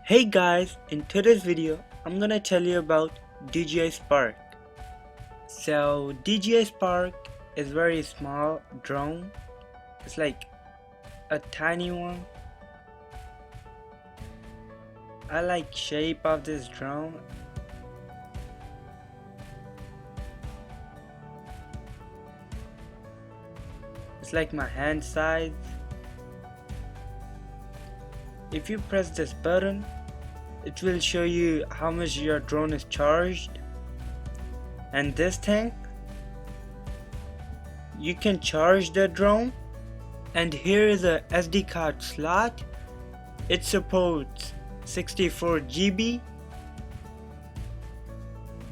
Hey guys, in today's video I'm gonna tell you about DJI Spark. So DJI Spark is very small drone. It's like a tiny one. I like shape of this drone. It's like my hand size. If you press this button, it will show you how much your drone is charged. And this thing, you can charge the drone. And here is a SD card slot. It supports 64 GB.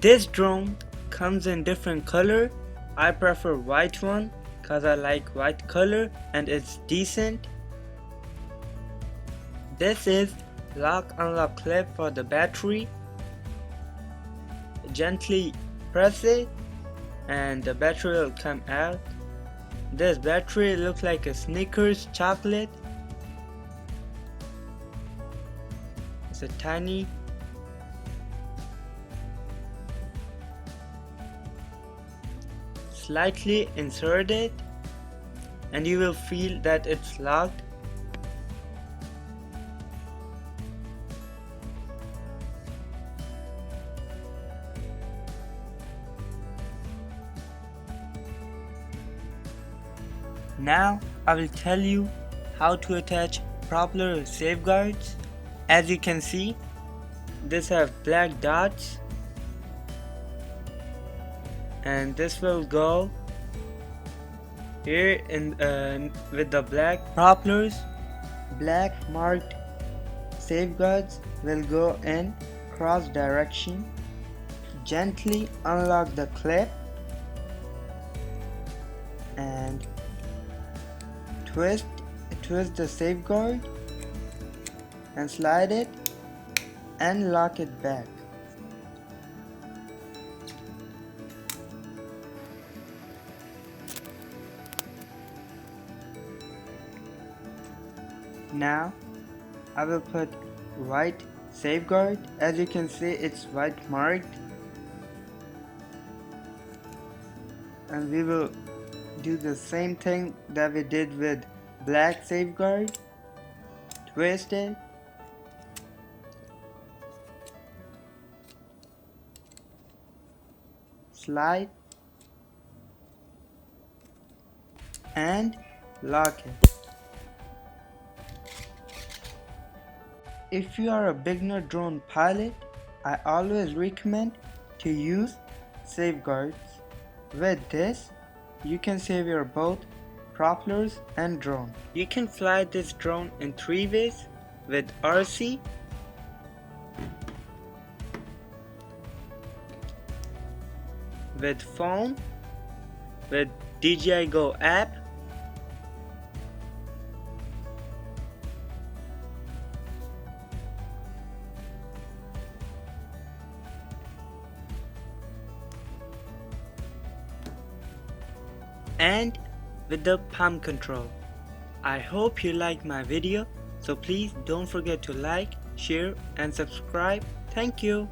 This drone comes in different color. I prefer white one because I like white color and it's decent. This is lock unlock clip for the battery. Gently press it and the battery will come out. This battery looks like a Snickers chocolate. It's a tiny. Slightly insert it and you will feel that it's locked. Now I will tell you how to attach propeller safeguards. As you can see, this have black dots and this will go here in with the black propellers. Black marked safeguards will go in cross direction. Gently unlock the clip and twist the safeguard and slide it and lock it back. Now I will put white safeguard. As you can see, it's white marked, and we will do the same thing that we did with black safeguard. Twist it, slide and lock it. If you are a beginner drone pilot, I always recommend to use safeguards. With this, you can save your both propellers and drone. You can fly this drone in 3 ways: with RC, with phone, with DJI Go app, and with the palm control. I hope you like my video, so please don't forget to like, share and subscribe. Thank you.